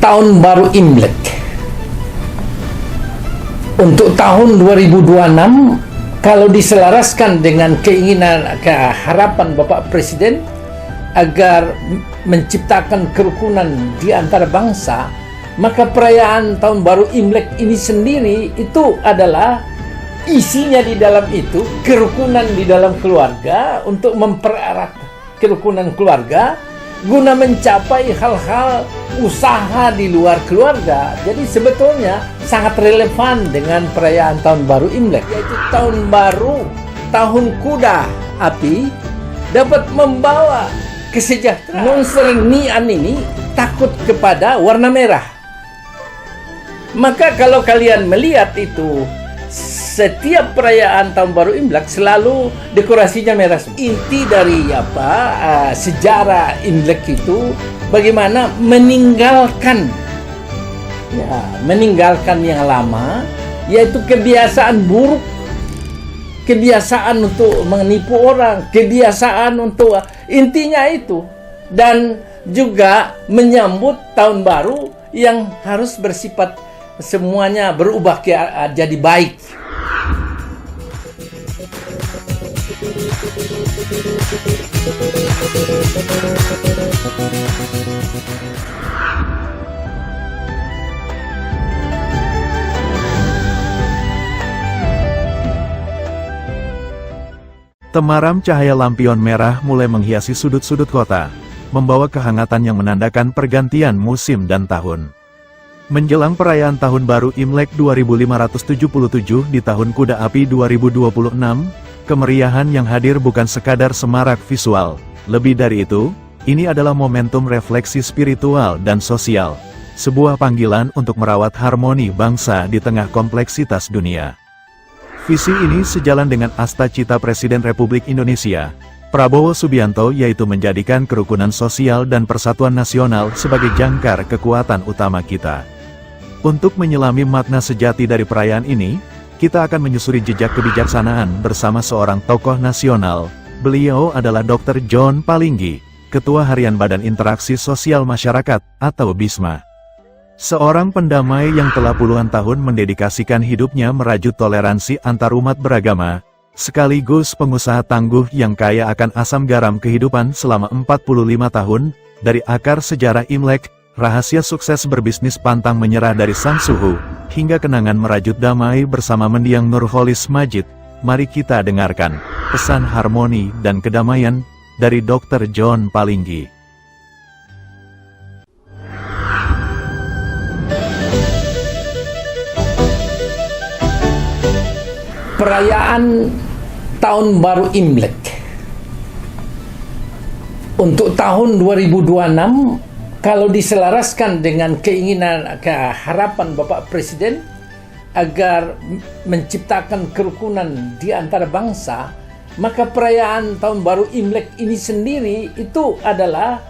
Tahun Baru Imlek untuk tahun 2026, kalau diselaraskan dengan keinginan, harapan Bapak Presiden agar menciptakan kerukunan di antara bangsa, maka perayaan Tahun Baru Imlek ini sendiri itu adalah isinya di dalam itu kerukunan di dalam keluarga, untuk mempererat kerukunan keluarga guna mencapai hal-hal usaha di luar keluarga. Jadi sebetulnya sangat relevan dengan perayaan Tahun Baru Imlek, yaitu Tahun Baru, Tahun Kuda Api, dapat membawa kesejahteraan. Monster Nian ini takut kepada warna merah. Maka kalau kalian melihat itu, setiap perayaan Tahun Baru Imlek selalu dekorasinya merah. Inti dari sejarah Imlek itu bagaimana meninggalkan yang lama, yaitu kebiasaan buruk, kebiasaan untuk menipu orang, kebiasaan untuk intinya itu, dan juga menyambut tahun baru yang harus bersifat semuanya berubah jadi baik. Temaram cahaya lampion merah mulai menghiasi sudut-sudut kota, membawa kehangatan yang menandakan pergantian musim dan tahun. Menjelang perayaan Tahun Baru Imlek 2577 di Tahun Kuda Api 2026, kemeriahan yang hadir bukan sekadar semarak visual. Lebih dari itu, ini adalah momentum refleksi spiritual dan sosial. Sebuah panggilan untuk merawat harmoni bangsa di tengah kompleksitas dunia. Visi ini sejalan dengan asta cita Presiden Republik Indonesia, Prabowo Subianto, yaitu menjadikan kerukunan sosial dan persatuan nasional sebagai jangkar kekuatan utama kita. Untuk menyelami makna sejati dari perayaan ini, kita akan menyusuri jejak kebijaksanaan bersama seorang tokoh nasional. Beliau adalah Dr. John Palinggi, Ketua Harian Badan Interaksi Sosial Masyarakat, atau BISMA. Seorang pendamai yang telah puluhan tahun mendedikasikan hidupnya merajut toleransi antarumat beragama, sekaligus pengusaha tangguh yang kaya akan asam garam kehidupan selama 45 tahun, dari akar sejarah Imlek, rahasia sukses berbisnis pantang menyerah dari sang suhu, hingga kenangan merajut damai bersama mendiang Nurholis Majid. Mari kita dengarkan pesan harmoni dan kedamaian dari Dr. John Palinggi. Perayaan Tahun Baru Imlek untuk tahun 2026, kalau diselaraskan dengan keinginan, harapan Bapak Presiden agar menciptakan kerukunan di antara bangsa, maka perayaan Tahun Baru Imlek ini sendiri itu adalah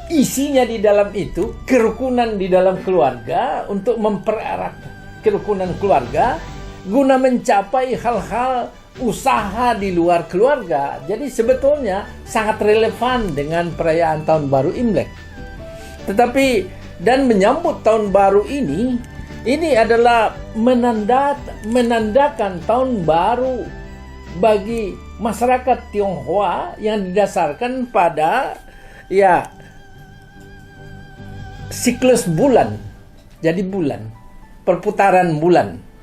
isinya di dalam itu kerukunan di dalam keluarga, untuk mempererat kerukunan keluarga guna mencapai hal-hal usaha di luar keluarga. Jadi sebetulnya sangat relevan dengan perayaan Tahun Baru Imlek. Tetapi dan menyambut Tahun Baru ini adalah menandakan tahun baru bagi masyarakat Tionghoa yang didasarkan pada siklus bulan. Jadi bulan, perputaran bulan.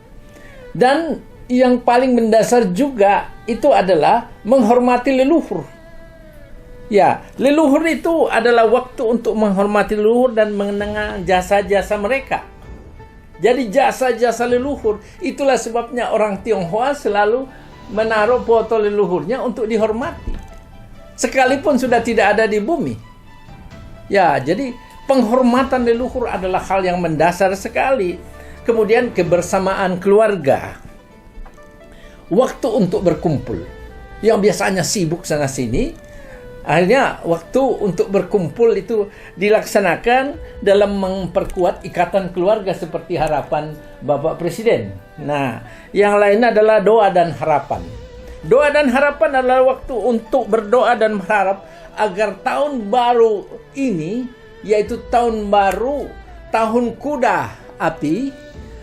Dan yang paling mendasar juga itu adalah menghormati leluhur. Ya, leluhur itu adalah waktu untuk menghormati leluhur dan mengenang jasa-jasa mereka. Jadi jasa-jasa leluhur, itulah sebabnya orang Tionghoa selalu menaruh foto leluhurnya untuk dihormati, sekalipun sudah tidak ada di bumi. Ya, jadi penghormatan leluhur adalah hal yang mendasar sekali. Kemudian kebersamaan keluarga, waktu untuk berkumpul, yang biasanya sibuk sana sini, akhirnya waktu untuk berkumpul itu dilaksanakan dalam memperkuat ikatan keluarga seperti harapan Bapak Presiden. Nah, yang lain adalah doa dan harapan. Doa dan harapan adalah waktu untuk berdoa dan berharap agar tahun baru ini, yaitu tahun baru tahun kuda api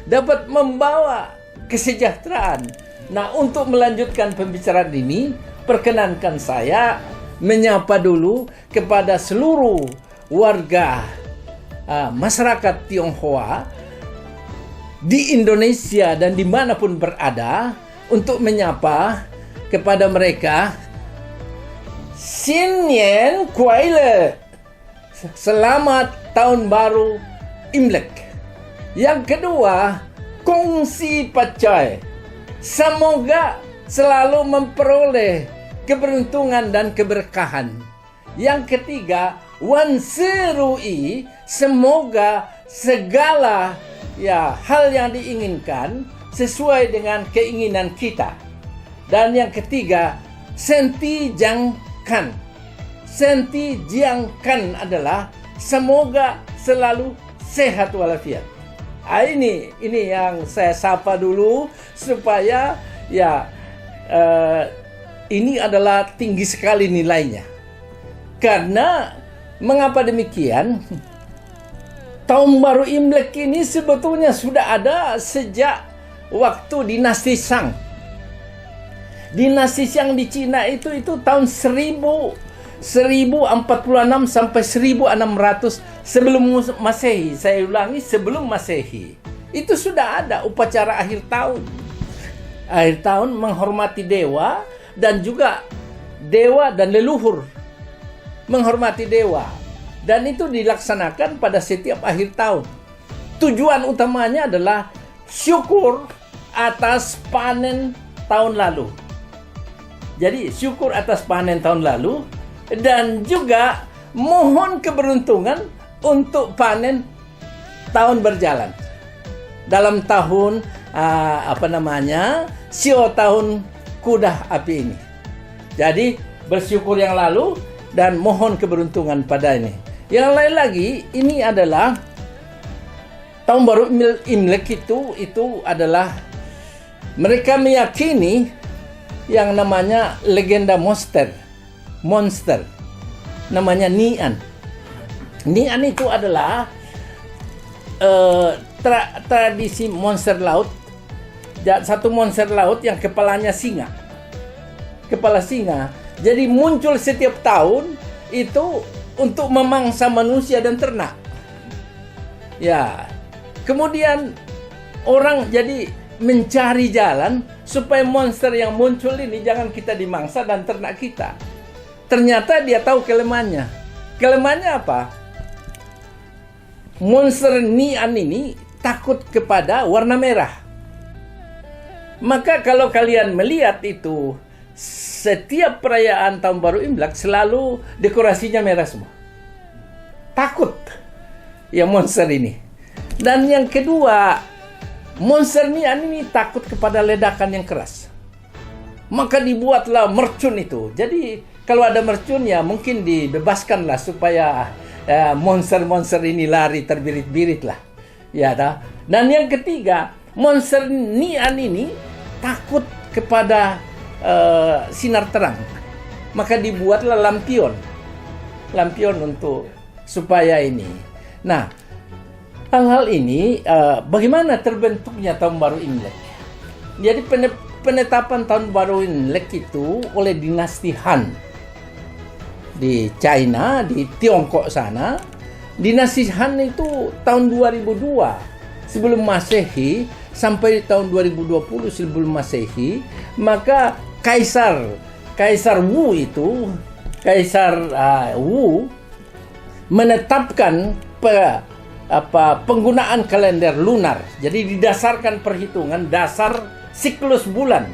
dapat membawa kesejahteraan. Nah, untuk melanjutkan pembicaraan ini, perkenankan saya menyapa dulu kepada seluruh warga masyarakat Tionghoa di Indonesia dan dimanapun berada, untuk menyapa kepada mereka, Xin Nian Kuai Le, selamat tahun baru Imlek. Yang kedua, Kong Si Pacai, semoga selalu memperoleh keberuntungan dan keberkahan. Yang ketiga, Wan Serui, semoga segala hal yang diinginkan sesuai dengan keinginan kita. Dan yang ketiga, Senti Jiang Kan. Senti Jiang Kan adalah semoga selalu sehat walafiat. Ini yang saya sapa dulu supaya ini adalah tinggi sekali nilainya. Karena mengapa demikian? Tahun baru Imlek ini sebetulnya sudah ada sejak waktu dinasti Shang. Dinasti Shang di Cina itu tahun 1046 sampai 1600 sebelum Masehi. Saya ulangi, sebelum Masehi. Itu sudah ada upacara akhir tahun. Akhir tahun menghormati dewa dan juga dewa dan leluhur. Menghormati dewa. Dan itu dilaksanakan pada setiap akhir tahun. Tujuan utamanya adalah syukur atas panen tahun lalu. Jadi syukur atas panen tahun lalu dan juga mohon keberuntungan untuk panen tahun berjalan. Dalam tahun Sio tahun kuda api ini. Jadi bersyukur yang lalu dan mohon keberuntungan pada ini. Yang lain lagi, ini adalah tahun baru Imlek itu adalah mereka meyakini yang namanya legenda monster namanya Nian. Nian itu adalah tradisi monster laut. Satu monster laut yang kepalanya singa. Kepala singa. Jadi muncul setiap tahun itu untuk memangsa manusia dan ternak. Ya. Kemudian orang jadi mencari jalan supaya monster yang muncul ini jangan kita dimangsa dan ternak kita. Ternyata dia tahu kelemahannya. Kelemahannya apa? Monster Nian ini takut kepada warna merah. Maka kalau kalian melihat itu, setiap perayaan tahun baru Imlek selalu dekorasinya merah semua. Takut ya monster ini. Dan yang kedua, monster Nian ini takut kepada ledakan yang keras. Maka dibuatlah mercun itu. Jadi kalau ada mercun ya mungkin dibebaskanlah supaya monster-monster ini lari terbirit-birit lah. Ya, dan yang ketiga, monster Nian ini takut kepada sinar terang. Maka dibuatlah lampion untuk supaya ini. Nah, hal-hal ini bagaimana terbentuknya tahun baru Imlek? Jadi penetapan tahun baru Imlek itu oleh dinasti Han di China, di Tiongkok sana. Dinasti Han itu tahun 2002 sebelum Masehi sampai tahun 2020 sebelum Masehi. Maka Kaisar Wu menetapkan penggunaan kalender lunar. Jadi didasarkan perhitungan dasar siklus bulan.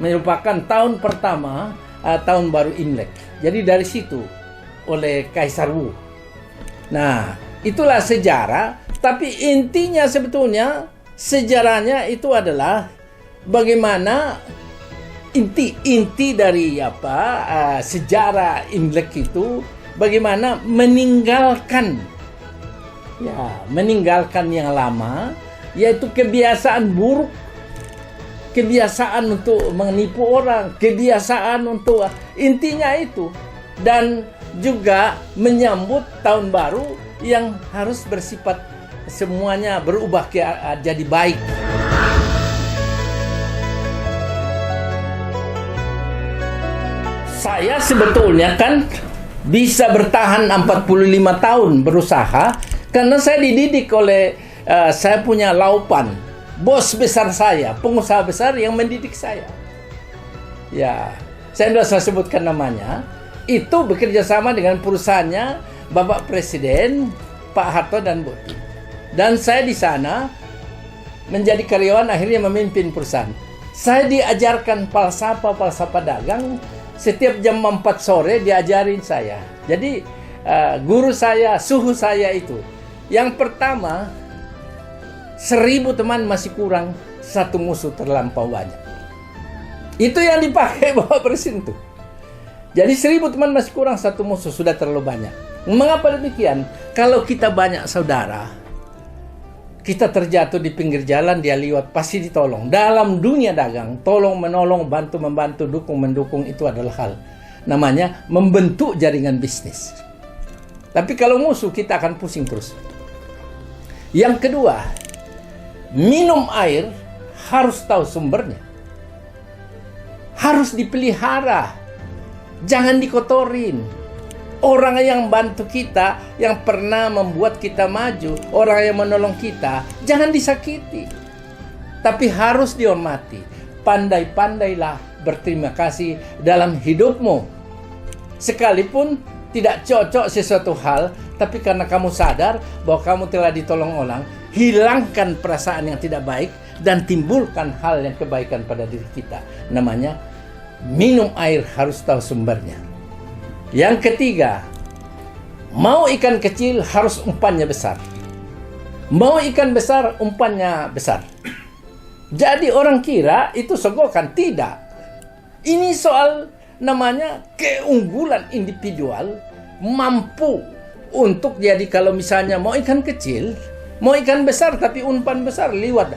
Merupakan tahun pertama tahun baru Imlek. Jadi dari situ oleh Kaisar Wu. Nah, itulah sejarah. Tapi intinya sebetulnya sejarahnya itu adalah bagaimana inti dari sejarah Imlek itu bagaimana meninggalkan yang lama, yaitu kebiasaan buruk, kebiasaan untuk menipu orang, kebiasaan untuk intinya itu, dan juga menyambut tahun baru yang harus bersifat semuanya berubah jadi baik. Saya sebetulnya kan bisa bertahan 45 tahun berusaha karena saya dididik oleh saya punya laupan, bos besar saya, pengusaha besar yang mendidik saya. Ya, saya tidak usah sebutkan namanya. Itu bekerja sama dengan perusahaannya Bapak Presiden Pak Harto dan Bu Tien. Dan saya di sana menjadi karyawan, akhirnya memimpin perusahaan. Saya diajarkan falsafah dagang. Setiap jam 4 sore diajarin saya. Jadi guru saya, suhu saya itu. Yang pertama, 1000 teman masih kurang, 1 musuh terlampau banyak. Itu yang dipakai Bapak Presiden tuh. Jadi 1000 teman masih kurang, 1 musuh sudah terlalu banyak. Mengapa demikian? Kalau kita banyak saudara, kita terjatuh di pinggir jalan, dia lewat, pasti ditolong. Dalam dunia dagang, tolong menolong, bantu membantu, dukung mendukung, itu adalah hal namanya membentuk jaringan bisnis. Tapi kalau musuh, kita akan pusing terus. Yang kedua, minum air harus tahu sumbernya. Harus dipelihara. Jangan dikotorin. Orang yang bantu kita, yang pernah membuat kita maju, orang yang menolong kita, jangan disakiti. Tapi harus dihormati. Pandai-pandailah berterima kasih dalam hidupmu. Sekalipun tidak cocok sesuatu hal, tapi karena kamu sadar bahwa kamu telah ditolong orang, hilangkan perasaan yang tidak baik dan timbulkan hal yang kebaikan pada diri kita. Namanya minum air harus tahu sumbernya. Yang ketiga, mau ikan kecil harus umpannya besar. Mau ikan besar umpannya besar. Jadi orang kira itu sogokan, tidak. Ini soal namanya keunggulan individual, mampu untuk jadi kalau misalnya mau ikan kecil, mau ikan besar tapi umpan besar liwat.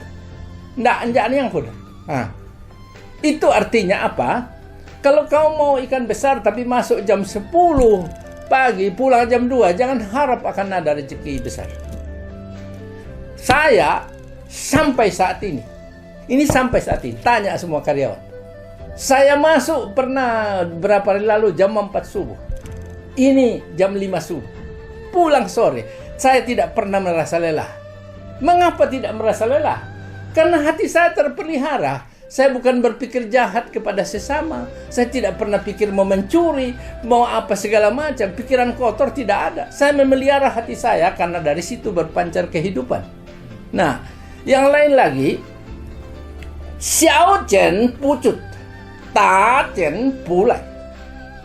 Nggak yang kuda. Nah, itu artinya apa? Kalau kau mau ikan besar tapi masuk jam 10 pagi, pulang jam 2, jangan harap akan ada rezeki besar. Saya sampai saat ini tanya semua karyawan. Saya masuk pernah berapa hari lalu jam 4 subuh. Ini jam 5 subuh. Pulang sore. Saya tidak pernah merasa lelah. Mengapa tidak merasa lelah? Karena hati saya terpelihara. Saya bukan berpikir jahat kepada sesama. Saya tidak pernah pikir mau mencuri, mau apa segala macam. Pikiran kotor tidak ada. Saya memelihara hati saya karena dari situ berpancar kehidupan. Nah, yang lain lagi, Xiao Chen pucut, Ta Chen pulai.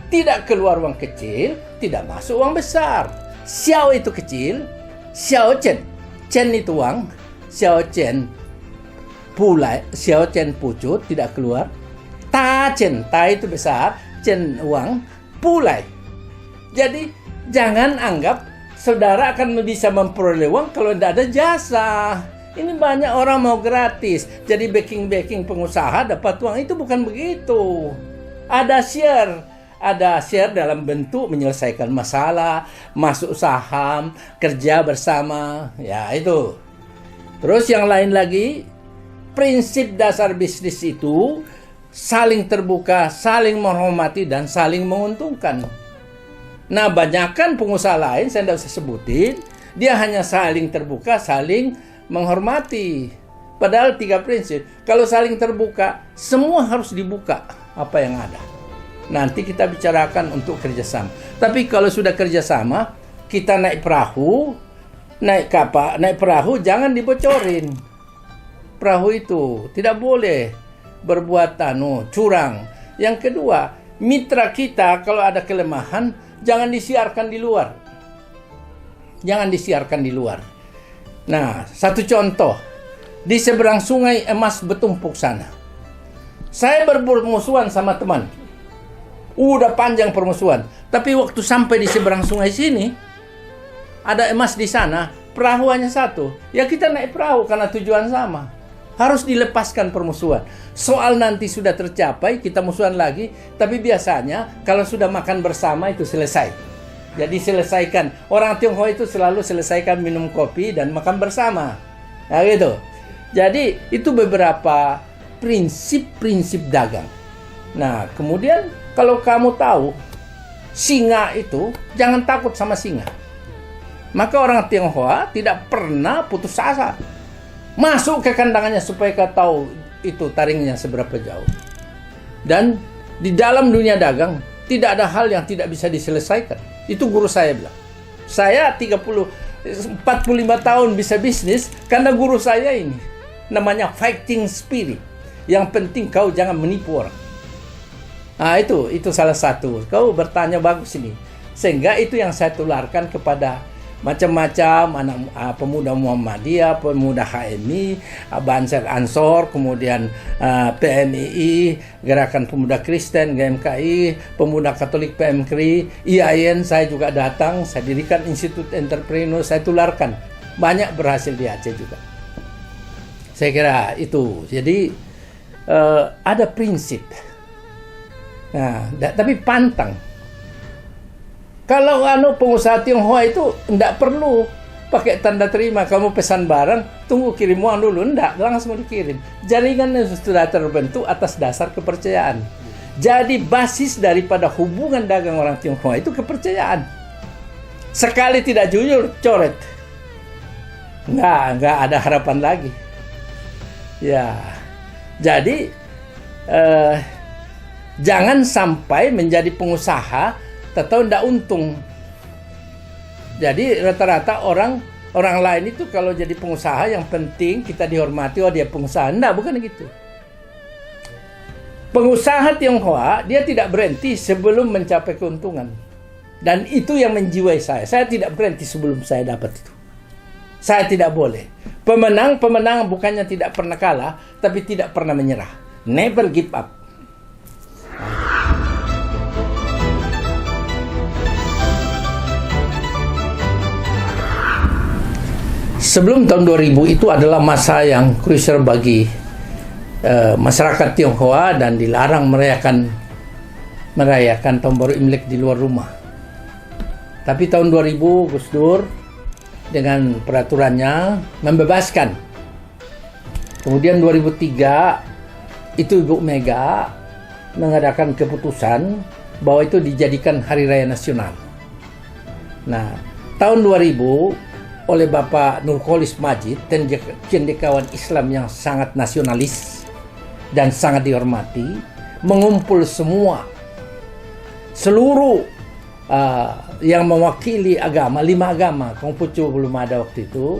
Tidak keluar uang kecil, tidak masuk uang besar. Xiao itu kecil, Xiao Chen. Chen itu uang, Xiao Chen pulai, Xiao Chen pucut, tidak keluar. Ta Chen, Ta itu besar, Chen uang, pulai. Jadi jangan anggap saudara akan bisa memperoleh uang kalau tidak ada jasa. Ini banyak orang mau gratis. Jadi backing pengusaha dapat uang, itu bukan begitu. Ada share dalam bentuk menyelesaikan masalah, masuk saham, kerja bersama, ya itu. Terus yang lain lagi, prinsip dasar bisnis itu saling terbuka, saling menghormati, dan saling menguntungkan. Nah, banyakkan pengusaha lain, saya tidak usah sebutin, dia hanya saling terbuka, saling menghormati. Padahal 3 prinsip. Kalau saling terbuka, semua harus dibuka apa yang ada. Nanti kita bicarakan untuk kerjasama. Tapi kalau sudah kerjasama, kita naik perahu, naik kapal, naik perahu, jangan dibocorin. Perahu itu tidak boleh berbuat curang. Yang kedua, mitra kita kalau ada kelemahan jangan disiarkan di luar. Jangan disiarkan di luar. Nah, satu contoh, di seberang sungai emas bertumpuk sana. Saya bermusuhan sama teman. Udah panjang permusuhan, tapi waktu sampai di seberang sungai sini ada emas di sana, perahu hanya satu. Ya kita naik perahu karena tujuan sama. Harus dilepaskan permusuhan. Soal nanti sudah tercapai, kita musuhan lagi. Tapi biasanya kalau sudah makan bersama itu selesai. Jadi selesaikan. Orang Tionghoa itu selalu selesaikan minum kopi dan makan bersama. Nah gitu. Jadi itu beberapa prinsip-prinsip dagang. Nah kemudian kalau kamu tahu singa itu, jangan takut sama singa. Maka orang Tionghoa tidak pernah putus asa. Masuk ke kandangannya supaya kau tahu itu taringnya seberapa jauh. Dan di dalam dunia dagang tidak ada hal yang tidak bisa diselesaikan. Itu guru saya bilang. Saya 45 tahun bisa bisnis karena guru saya ini. Namanya fighting spirit. Yang penting kau jangan menipu orang. Nah itu salah satu. Kau bertanya bagus ini. Sehingga itu yang saya tularkan kepada macam-macam anak pemuda Muhammadiyah, pemuda HMI, Banser Ansor, kemudian PMII, Gerakan Pemuda Kristen, GMKI, Pemuda Katolik PMKRI, IAIN, saya juga datang, saya dirikan Institut Entrepreneur, saya tularkan. Banyak berhasil di Aceh juga. Saya kira itu. Jadi ada prinsip. Nah, tapi pantang. Kalau pengusaha Tionghoa itu tidak perlu pakai tanda terima. Kamu pesan barang, tunggu kirim uang dulu. Tidak, langsung dikirim. Jaringan sudah terbentuk atas dasar kepercayaan. Jadi basis daripada hubungan dagang orang Tionghoa itu kepercayaan. Sekali tidak jujur, coret. Nggak ada harapan lagi. Ya, jadi jangan sampai menjadi pengusaha atau tidak untung. Jadi rata-rata orang lain itu kalau jadi pengusaha yang penting kita dihormati, oh dia pengusaha. Tidak, bukan gitu. Pengusaha Tionghoa dia tidak berhenti sebelum mencapai keuntungan. Dan itu yang menjiwai saya. Saya tidak berhenti sebelum saya dapat itu. Saya tidak boleh. Pemenang bukannya tidak pernah kalah, tapi tidak pernah menyerah. Never give up. Sebelum tahun 2000 itu adalah masa yang krusial bagi masyarakat Tionghoa dan dilarang merayakan tahun baru Imlek di luar rumah. Tapi tahun 2000 Gus Dur dengan peraturannya membebaskan. Kemudian 2003 itu Ibu Mega mengadakan keputusan bahwa itu dijadikan Hari Raya Nasional. Nah, tahun 2000 oleh Bapak Nurcholish Madjid, cendekiawan Islam yang sangat nasionalis dan sangat dihormati, mengumpul seluruh yang mewakili agama, 5 agama, Konghucu belum ada waktu itu,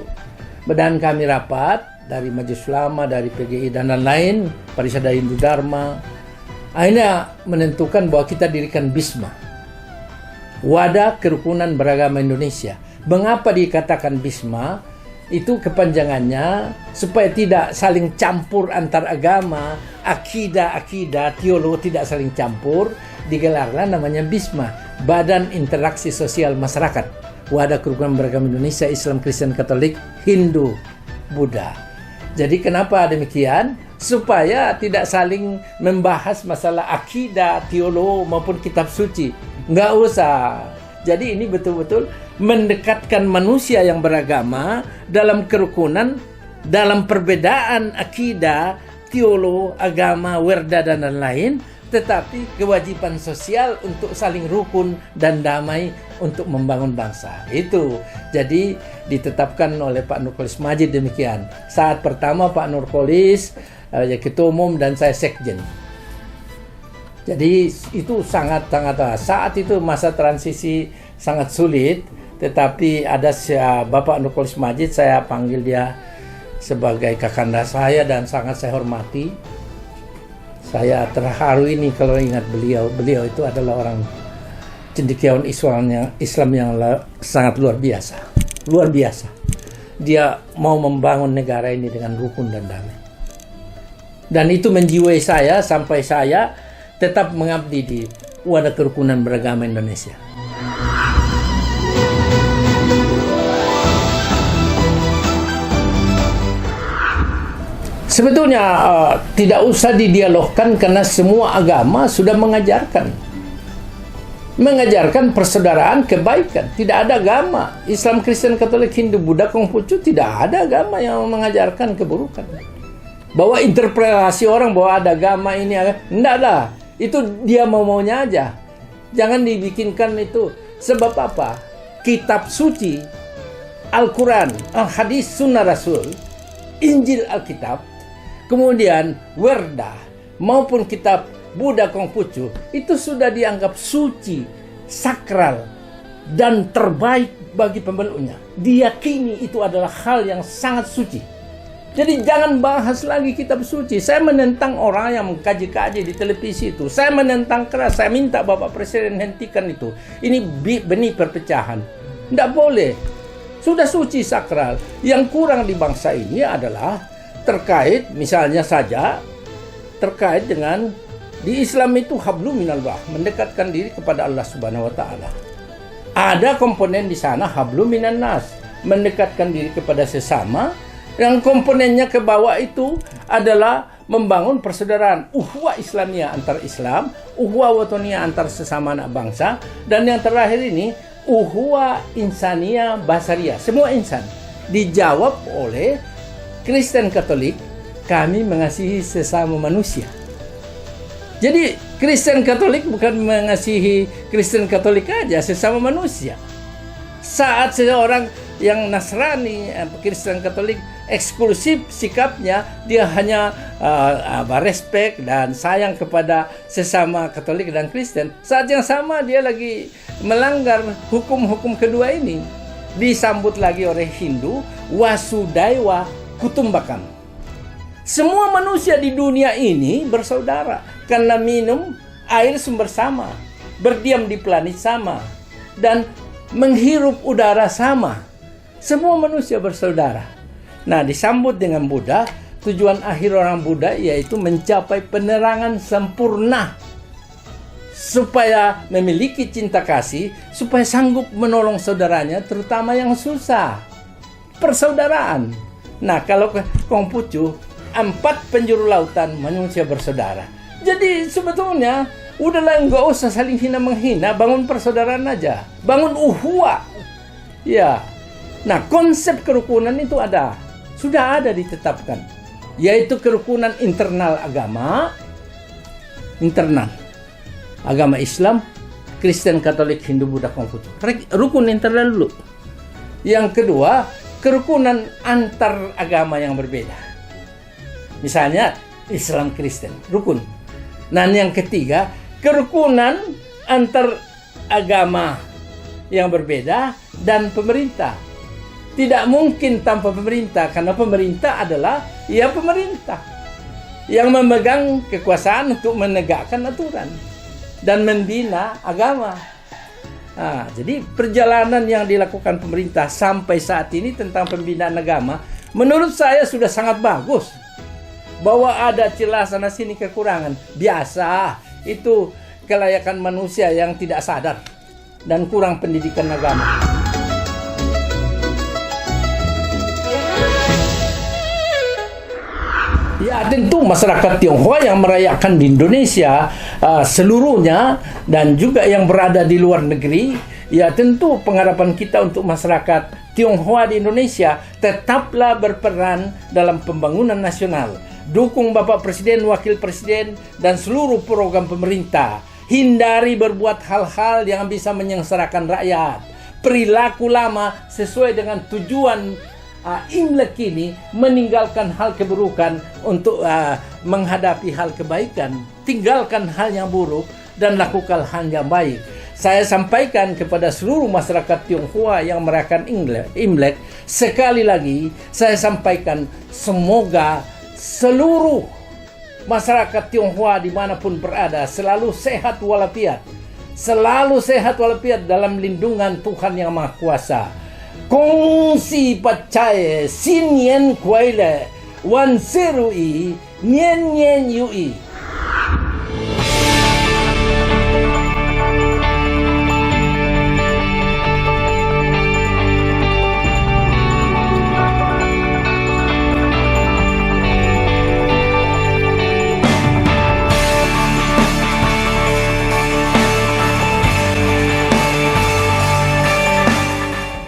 dan kami rapat dari Majelis Ulama, dari PGI dan lain-lain, Parisada Hindu Dharma, akhirnya menentukan bahwa kita dirikan BISMA, Wadah Kerukunan Beragama Indonesia. Mengapa dikatakan BISMA? Itu kepanjangannya supaya tidak saling campur antar agama, akidah, teologi tidak saling campur. Digelarlah namanya BISMA, Badan Interaksi Sosial Masyarakat, Wadah Kerukunan Beragama Indonesia, Islam, Kristen, Katolik, Hindu, Buddha. Jadi kenapa demikian? Supaya tidak saling membahas masalah akidah, teologi maupun kitab suci. Nggak usah. Jadi ini betul-betul mendekatkan manusia yang beragama dalam kerukunan, dalam perbedaan akidah, teologi, agama, werda dan lain-lain, tetapi kewajiban sosial untuk saling rukun dan damai untuk membangun bangsa. Itu jadi ditetapkan oleh Pak Nurcholish Madjid demikian. Saat pertama Pak Nurcholish Ketua Umum dan saya Sekjen. Jadi itu sangat saat itu masa transisi sangat sulit, tetapi ada Bapak Nurcholish Madjid, saya panggil dia sebagai kakanda saya dan sangat saya hormati. Saya terharu ini kalau ingat beliau. Beliau itu adalah orang cendekiawan Islam yang sangat luar biasa. Luar biasa. Dia mau membangun negara ini dengan rukun dan damai. Dan itu menjiwai saya sampai saya tetap mengabdi di Wadah Kerukunan Beragama Indonesia. Sebetulnya tidak usah didialogkan karena semua agama sudah mengajarkan. mengajarkan persaudaraan, kebaikan. Tidak ada agama Islam, Kristen, Katolik, Hindu, Buddha, Konghucu, tidak ada agama yang mengajarkan keburukan. Bahwa interpretasi orang bahwa ada agama ini, tidak ada. Itu dia mau-maunya aja. Jangan dibikinkan itu. Sebab apa? Kitab suci, Al-Quran, Al-Hadis, Sunnah Rasul, Injil, Alkitab, kemudian Werda, maupun kitab Buddha, Konghucu, itu sudah dianggap suci, sakral, dan terbaik bagi pemeluknya. Diyakini itu adalah hal yang sangat suci. Jadi jangan bahas lagi kitab suci. Saya menentang orang yang mengkaji-kaji di televisi itu. Saya menentang keras. Saya minta Bapak Presiden hentikan itu. Ini benih perpecahan. Tidak boleh. Sudah suci, sakral. Yang kurang di bangsa ini adalah terkait, misalnya saja, terkait dengan di Islam itu hablum minallah, mendekatkan diri kepada Allah Subhanahu wa taala. Ada komponen di sana hablum minannas, mendekatkan diri kepada sesama. Yang komponennya ke bawah itu adalah membangun persaudaraan, uhwah Islamiyah antar Islam, uhwah watoniyah antar sesama anak bangsa, dan yang terakhir ini uhwah insaniyah basariyah, semua insan. Dijawab oleh Kristen Katolik, kami mengasihi sesama manusia. Jadi Kristen Katolik bukan mengasihi Kristen Katolik aja, sesama manusia. Saat seseorang yang Nasrani, Kristen Katolik eksklusif sikapnya, dia hanya respect dan sayang kepada sesama Katolik dan Kristen. Saat yang sama dia lagi melanggar hukum-hukum kedua ini. Disambut lagi oleh Hindu, Wasudaiwa Kutumbakam. Semua manusia di dunia ini bersaudara karena minum air sumber sama, berdiam di planet sama, dan menghirup udara sama. Semua manusia bersaudara. Nah, disambut dengan Buddha, tujuan akhir orang Buddha yaitu mencapai penerangan sempurna supaya memiliki cinta kasih, supaya sanggup menolong saudaranya, terutama yang susah. Persaudaraan. Nah, kalau Konghucu, 4 penjuru lautan manusia bersaudara. Jadi sebetulnya udahlah, nggak usah saling hina menghina, bangun persaudaraan aja, bangun uhwa. Ya. Nah, konsep kerukunan itu sudah ada ditetapkan, yaitu kerukunan internal agama, agama Islam, Kristen, Katolik, Hindu, Buddha, Konghucu. Rukun internal dulu. Yang kedua, kerukunan antar agama yang berbeda. Misalnya Islam, Kristen, rukun. Nah, yang ketiga, kerukunan antar agama yang berbeda dan pemerintah. Tidak mungkin tanpa pemerintah, karena pemerintah adalah pemerintah yang memegang kekuasaan untuk menegakkan aturan dan membina agama. Nah, jadi perjalanan yang dilakukan pemerintah sampai saat ini tentang pembinaan agama, menurut saya sudah sangat bagus. Bahwa ada celah sana sini kekurangan, biasa, itu kelayakan manusia yang tidak sadar dan kurang pendidikan agama. Ya, tentu masyarakat Tionghoa yang merayakan di Indonesia seluruhnya dan juga yang berada di luar negeri, ya tentu pengharapan kita untuk masyarakat Tionghoa di Indonesia tetaplah berperan dalam pembangunan nasional. Dukung Bapak Presiden, Wakil Presiden, dan seluruh program pemerintah. Hindari berbuat hal-hal yang bisa menyengsarakan rakyat. Perilaku lama sesuai dengan tujuan Imlek ini, meninggalkan hal keburukan untuk menghadapi hal kebaikan. Tinggalkan hal yang buruk dan lakukan hal yang baik. Saya sampaikan kepada seluruh masyarakat Tionghoa yang merayakan Imlek, sekali lagi saya sampaikan, semoga seluruh masyarakat Tionghoa dimanapun berada selalu sehat walafiat. Selalu sehat walafiat dalam lindungan Tuhan Yang Maha Kuasa. 恭喜发财，新年快乐，万事如意，年年有余。